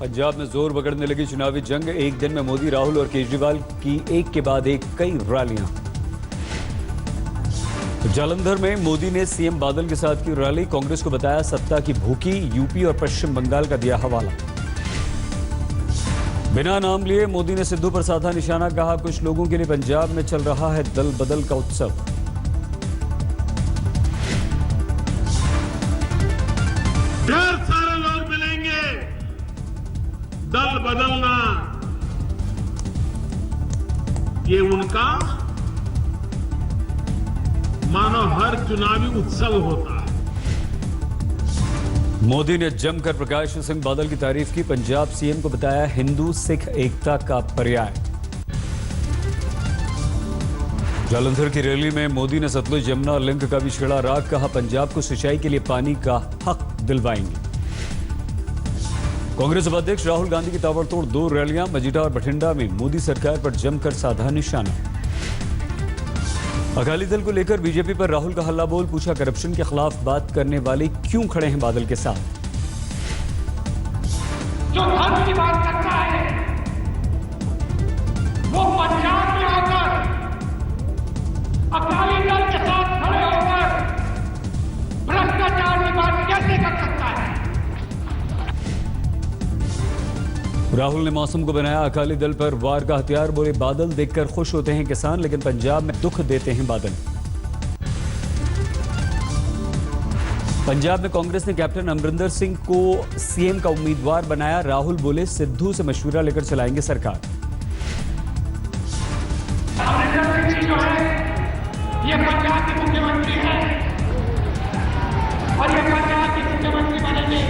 पंजाब में जोर पकड़ने लगी चुनावी जंग। एक दिन में मोदी, राहुल और केजरीवाल की एक के बाद एक कई रैलियां। जालंधर में मोदी ने सीएम बादल के साथ की रैली। कांग्रेस को बताया सत्ता की भूखी। यूपी और पश्चिम बंगाल का दिया हवाला। बिना नाम लिए मोदी ने सिद्धू पर साधा निशाना। कहा कुछ लोगों के लिए पंजाब में चल रहा है दल बदल का उत्सव। ढेर सारे लोग मिलेंगे, दल बदलना ये उनका मानो हर चुनावी उत्सव होता है। मोदी ने जमकर प्रकाश सिंह बादल की तारीफ की। पंजाब सीएम को बताया हिंदू सिख एकता का पर्याय। जालंधर की रैली में मोदी ने सतलुज यमुना लिंक का भी छेड़ा राग। कहा पंजाब को सिंचाई के लिए पानी का हक दिलवाएंगे। कांग्रेस उपाध्यक्ष राहुल गांधी की ताबड़तोड़ 2 रैलियां। मजीठा और बठिंडा में मोदी सरकार पर जमकर साधा निशाना। अकाली दल को लेकर बीजेपी पर राहुल का हल्ला बोल। पूछा करप्शन के खिलाफ बात करने वाले क्यों खड़े हैं बादल के साथ। जो धर्म की बात करता है वो पंजाब में आकर अकाली दल के साथ खड़े होकर भ्रष्टाचार की बात कैसे कर सकता है। राहुल ने मौसम को बनाया अकाली दल पर वार का हथियार। बोले बादल देखकर खुश होते हैं किसान, लेकिन पंजाब में दुख देते हैं बादल। पंजाब में कांग्रेस ने कैप्टन अमरिंदर सिंह को सीएम का उम्मीदवार बनाया। राहुल बोले सिद्धू से मशवरा लेकर चलाएंगे सरकार। अमरिंदर सिंह जो है ये पंजाब के मुख्यमंत्री हैं और ये पंजाब के मुख्यमंत्री बनेंगे।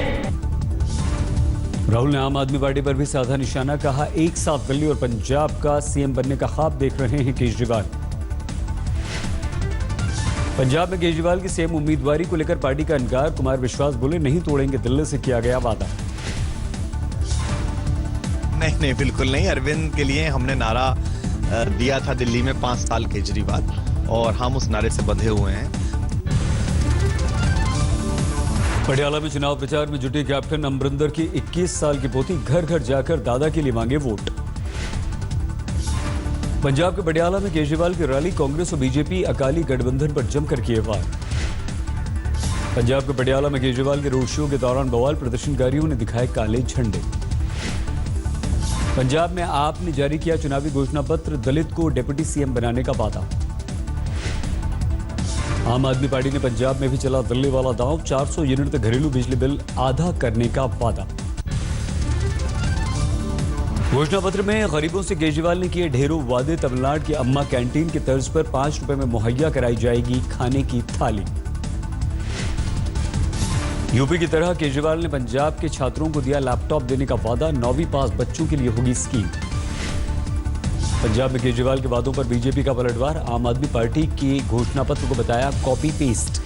राहुल ने आम आदमी पार्टी पर भी साधा निशाना। कहा एक साथ दिल्ली और पंजाब का सीएम बनने का ख्वाब देख रहे हैं केजरीवाल। पंजाब में केजरीवाल की सीएम उम्मीदवारी को लेकर पार्टी का इनकार। कुमार विश्वास बोले नहीं तोड़ेंगे दिल्ली से किया गया वादा। नहीं बिल्कुल नहीं। अरविंद के लिए हमने नारा दिया था दिल्ली में 5 साल केजरीवाल, और हम उस नारे से बंधे हुए हैं। पटियाला में चुनाव प्रचार में जुटी कैप्टन अमरिंदर की 21 साल की पोती। घर घर जाकर दादा के लिए मांगे वोट। पंजाब के पटियाला में केजरीवाल की रैली। कांग्रेस और बीजेपी अकाली गठबंधन पर जमकर किए वार। पंजाब के पटियाला में केजरीवाल के रोड शो के दौरान बवाल। प्रदर्शनकारियों ने दिखाए काले झंडे। पंजाब में आप ने जारी किया चुनावी घोषणा पत्र। दलित को डिप्टी सीएम बनाने का वादा। आम आदमी पार्टी ने पंजाब में भी चला दिल्ली वाला दांव। 400 यूनिट तक घरेलू बिजली बिल आधा करने का वादा। घोषणा पत्र में गरीबों से केजरीवाल ने किए ढेरों वादे। तमिलनाडु की अम्मा कैंटीन की तर्ज पर 5 रुपए में मुहैया कराई जाएगी खाने की थाली। यूपी की तरह केजरीवाल ने पंजाब के छात्रों को दिया लैपटॉप देने का वादा। 9वीं पास बच्चों के लिए होगी स्कीम। पंजाब में केजरीवाल के वादों पर बीजेपी का पलटवार। आम आदमी पार्टी के घोषणा पत्र को बताया कॉपी पेस्ट।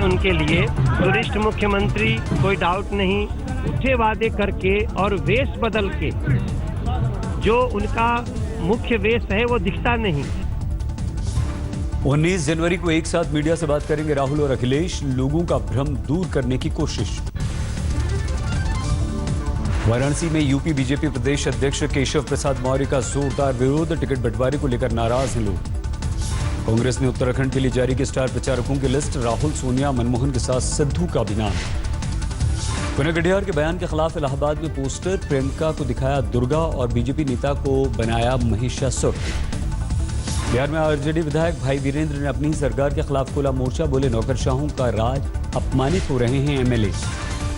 उनके लिए वरिष्ठ मुख्यमंत्री, कोई डाउट नहीं, उठे वादे करके और वेश बदल के जो उनका मुख्य वेश है वो दिखता नहीं। 19 जनवरी को एक साथ मीडिया से बात करेंगे राहुल और अखिलेश। लोगों का भ्रम दूर करने की कोशिश। वाराणसी में यूपी बीजेपी प्रदेश अध्यक्ष केशव प्रसाद मौर्य का जोरदार विरोध। टिकट बंटवारे को लेकर नाराज हैं लोग। कांग्रेस ने उत्तराखंड के लिए जारी की स्टार प्रचारकों की लिस्ट। राहुल, सोनिया, मनमोहन के साथ सिद्धू का भी नाम। पुनः कटिहार के बयान के खिलाफ इलाहाबाद में पोस्टर। प्रियंका को दिखाया दुर्गा और बीजेपी नेता को बनाया महिषासुर। बिहार में आरजेडी विधायक भाई वीरेंद्र ने अपनी सरकार के खिलाफ खोला मोर्चा। बोले नौकरशाहों का राज, अपमानित हो रहे हैं एमएलए।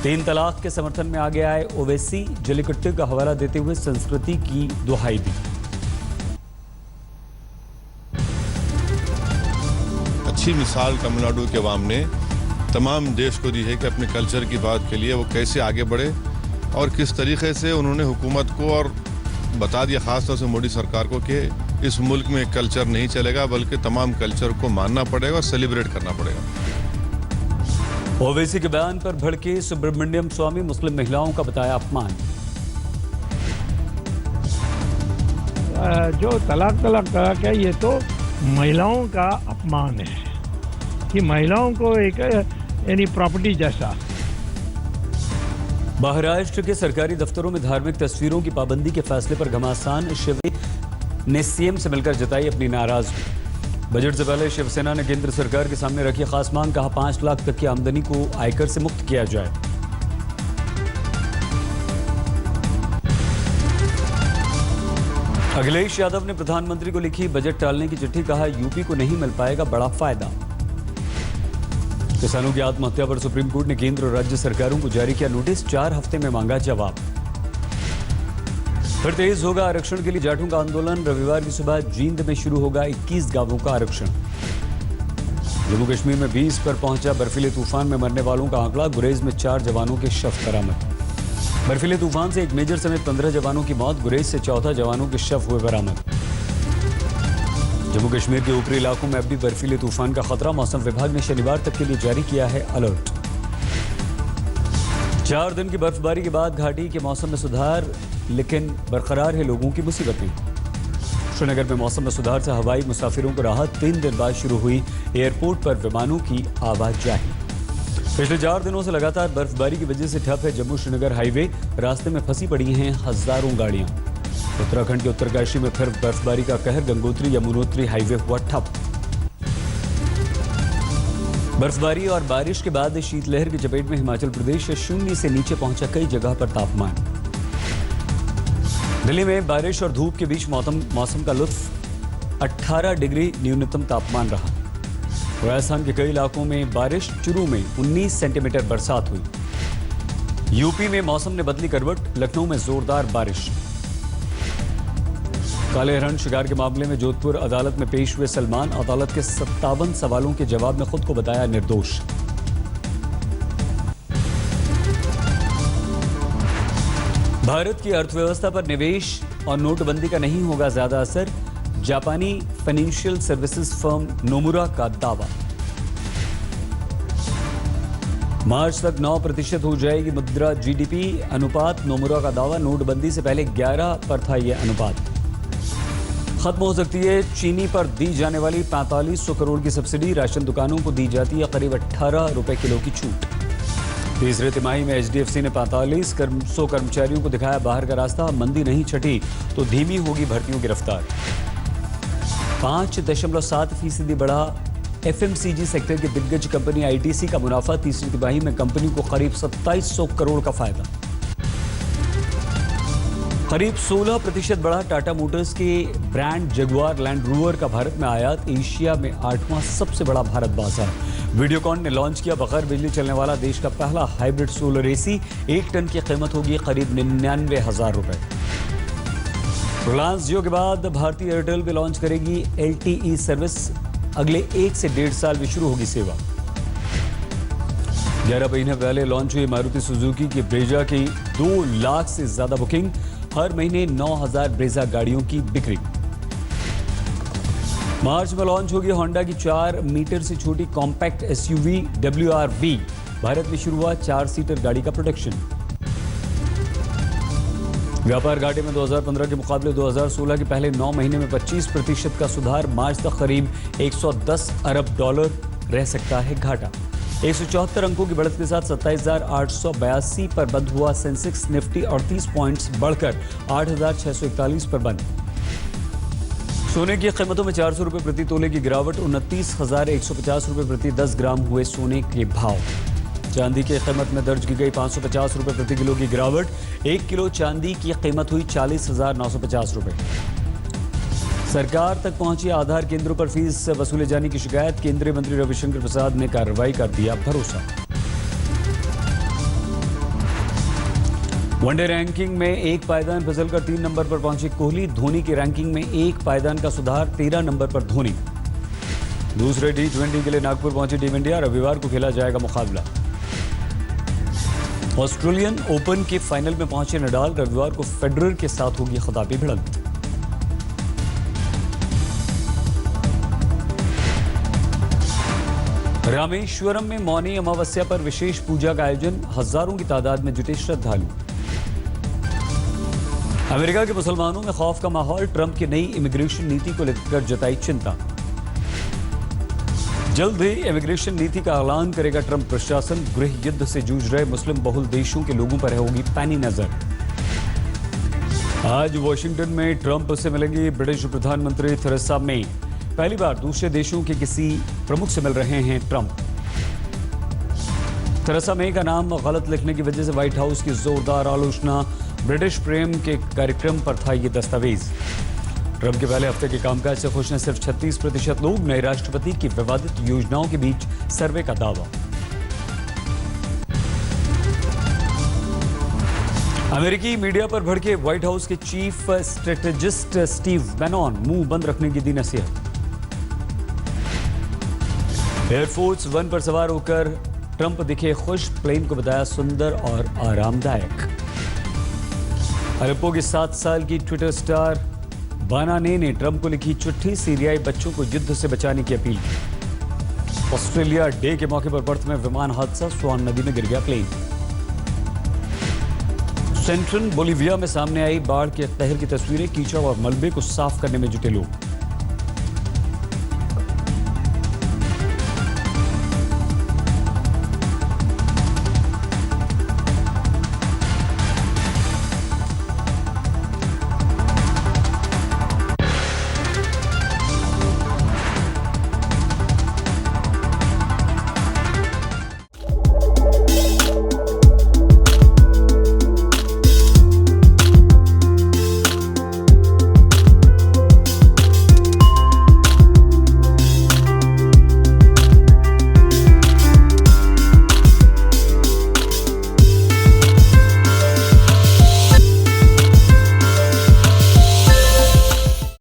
3 तलाक के समर्थन में आगे आए ओवैसी। जल्लीकट्टू का हवाला देते हुए संस्कृति की दुहाई दी। अच्छी मिसाल तमिलनाडु के अवाम ने तमाम देश को दी है कि अपने कल्चर की बात के लिए वो कैसे आगे बढ़े, और किस तरीके से उन्होंने हुकूमत को और बता दिया, खासतौर से मोदी सरकार को, कि इस मुल्क में कल्चर नहीं चलेगा बल्कि तमाम कल्चर को मानना पड़ेगा और सेलिब्रेट करना पड़ेगा। ओवैसी के बयान पर भड़के सुब्रमण्यम स्वामी। मुस्लिम महिलाओं का बताया अपमान। जो तलाक है ये तो महिलाओं का अपमान है कि महिलाओं को एक यानी प्रॉपर्टी जैसा महाराष्ट्र के सरकारी दफ्तरों में धार्मिक तस्वीरों की पाबंदी के फैसले पर घमासान शिवसेना ने सीएम से मिलकर जताई अपनी नाराजगी। बजट से पहले शिवसेना ने केंद्र सरकार के सामने रखी खास मांग, कहा 5 लाख तक की आमदनी को आयकर से मुक्त किया जाए। अखिलेश यादव ने प्रधानमंत्री को लिखी बजट टालने की चिट्ठी, कहा यूपी को नहीं मिल पाएगा बड़ा फायदा। किसानों की आत्महत्या पर सुप्रीम कोर्ट ने केंद्र और राज्य सरकारों को जारी किया नोटिस, 4 हफ्ते में मांगा जवाब। फिर तेज होगा आरक्षण के लिए जाटों का आंदोलन, रविवार की सुबह जींद में शुरू होगा 21 गांवों का आरक्षण। जम्मू कश्मीर में 20 पर पहुंचा बर्फीले तूफान में मरने वालों का आंकड़ा, गुरेज में 4 जवानों के शव बरामद। बर्फीले तूफान से एक मेजर समेत 15 जवानों की मौत, गुरेज से 14 जवानों के शव हुए बरामद। जम्मू कश्मीर के ऊपरी इलाकों में अब भी बर्फीले तूफान का खतरा, मौसम विभाग ने शनिवार तक के लिए जारी किया है अलर्ट। 4 दिन की बर्फबारी के बाद घाटी के मौसम में सुधार, लेकिन बरकरार है लोगों की मुसीबतें। श्रीनगर में मौसम में सुधार से हवाई मुसाफिरों को राहत, 3 दिन बाद शुरू हुई एयरपोर्ट पर विमानों की आवाजाही। पिछले 4 दिनों से लगातार बर्फबारी की वजह से ठप है जम्मू श्रीनगर हाईवे, रास्ते में फंसी पड़ी हैं हजारों गाड़ियां। उत्तराखंड के उत्तरकाशी में फिर बर्फबारी का कहर, गंगोत्री यमुनोत्री हाईवे हुआ ठप। बर्फबारी और बारिश के बाद शीतलहर की चपेट में हिमाचल प्रदेश 0 से नीचे पहुंचा कई जगह पर तापमान। दिल्ली में बारिश और धूप के बीच मौसम का लुत्फ, 18 डिग्री न्यूनतम तापमान रहा। राजस्थान के कई इलाकों में बारिश, चुरू में 19 सेंटीमीटर बरसात हुई। यूपी में मौसम ने बदली करवट, लखनऊ में जोरदार बारिश। काले हिरण शिकार के मामले में जोधपुर अदालत में पेश हुए सलमान, अदालत के 57 सवालों के जवाब में खुद को बताया निर्दोष। भारत की अर्थव्यवस्था पर निवेश और नोटबंदी का नहीं होगा ज्यादा असर, जापानी फाइनेंशियल सर्विसेज फर्म नोमुरा का दावा। मार्च तक 9% हो जाएगी मुद्रा जीडीपी अनुपात, नोमुरा का दावा। नोटबंदी से पहले 11 पर था यह अनुपात। खत्म हो सकती है चीनी पर दी जाने वाली 4500 करोड़ की सब्सिडी, राशन दुकानों को दी जाती है करीब 18 रुपए किलो की छूट। तीसरे तिमाही में एचडीएफसी ने 4500 कर्मचारियों को दिखाया बाहर का रास्ता, मंदी नहीं छटी तो धीमी होगी भर्तियों की रफ्तार। 5.7% बढ़ा एफएमसीजी सेक्टर की दिग्गज कंपनी आईटीसी का मुनाफा, तीसरी तिमाही में कंपनी को करीब 2700 करोड़ का फायदा। करीब 16% बढ़ा टाटा मोटर्स के ब्रांड जगुआर लैंड रोवर का भारत में आयात, एशिया में 8वां सबसे बड़ा भारत बाजार। वीडियोकॉन ने लॉन्च किया बगैर बिजली चलने वाला देश का पहला हाइब्रिड सोलर एसी, 1 टन की कीमत होगी करीब 99,000 रुपए। रिलायंस जियो के बाद भारतीय एयरटेल भी लॉन्च करेगी LTE सर्विस, अगले 1 से 1.5 साल में शुरू होगी सेवा। 11 महीने पहले लॉन्च हुई मारुति सुजुकी की ब्रेजा की 2 लाख से ज्यादा बुकिंग, हर महीने 9,000 ब्रेजा गाड़ियों की बिक्री। मार्च में लॉन्च होगी होंडा की 4 मीटर से छोटी कॉम्पैक्ट SUV WRV, भारत में शुरू हुआ 4 सीटर गाड़ी का प्रोडक्शन। व्यापार घाटे में 2015 के मुकाबले 2016 के पहले 9 महीने में 25% का सुधार, मार्च तक करीब $110 अरब रह सकता है घाटा। 174 अंकों की बढ़त के साथ 27,882 पर बंद हुआ सेंसेक्स, निफ्टी 38 पॉइंट्स बढ़कर 8,641 पर बंद। सोने की कीमतों में 400 रुपए प्रति तोले की गिरावट, 29,150 रुपए प्रति 10 ग्राम हुए सोने के भाव। चांदी की कीमत में दर्ज की गई 550 रुपए प्रति किलो की गिरावट, 1 किलो चांदी की कीमत हुई 40,950 रुपए। सरकार तक पहुंची आधार केंद्रों पर फीस वसूले जाने की शिकायत, केंद्रीय मंत्री रविशंकर प्रसाद ने कार्रवाई कर दिया भरोसा। वनडे रैंकिंग में 1 पायदान फिसलकर 3 नंबर पर पहुंचे कोहली, धोनी की रैंकिंग में 1 पायदान का सुधार, 13 नंबर पर धोनी। दूसरे T20 के लिए नागपुर पहुंची टीम इंडिया, रविवार को खेला जाएगा मुकाबला। ऑस्ट्रेलियन ओपन के फाइनल में पहुंचे नडाल, रविवार को फेडरर के साथ होगी खिताबी भिड़ंत। रामेश्वरम में मौनी अमावस्या पर विशेष पूजा का आयोजन, हजारों की तादाद में जुटे श्रद्धालु। अमेरिका के मुसलमानों में खौफ का माहौल, ट्रंप की नई इमिग्रेशन नीति को लेकर जताई चिंता। जल्द ही इमिग्रेशन नीति का ऐलान करेगा ट्रंप प्रशासन। गृह युद्ध से जूझ रहे मुस्लिम बहुल देशों के लोगों पर होगी पैनी नजर। आज वॉशिंगटन में ट्रंप से मिलेंगी ब्रिटिश प्रधानमंत्री थेरेसा मे। पहली बार दूसरे देशों के किसी प्रमुख से मिल रहे हैं ट्रंप। थेरेसा मे का नाम गलत लिखने की वजह से व्हाइट हाउस की जोरदार आलोचना। ब्रिटिश प्रेम के कार्यक्रम पर था ये दस्तावेज। ट्रंप के पहले हफ्ते के कामकाज से खुश हैं सिर्फ 36% लोग। नए राष्ट्रपति की विवादित योजनाओं के बीच सर्वे का दावा। अमेरिकी मीडिया पर भड़के व्हाइट हाउस के चीफ स्ट्रेटेजिस्ट स्टीव बैनॉन। मुंह बंद रखने की दी नसीहत। एयरफोर्स वन पर सवार होकर ट्रंप दिखे खुश। प्लेन को बताया सुंदर और आरामदायक। अलेप्पो की 7 साल की ट्विटर स्टार बानाने ने ट्रंप को लिखी चिट्ठी। सीरियाई बच्चों को युद्ध से बचाने की अपील की। ऑस्ट्रेलिया डे के मौके पर पर्थ में विमान हादसा। स्वान नदी में गिर गया प्लेन। सेंट्रल बोलिविया में सामने आई बाढ़ के कहर की तस्वीरें। कीचड़ और मलबे को साफ करने में जुटे लोग।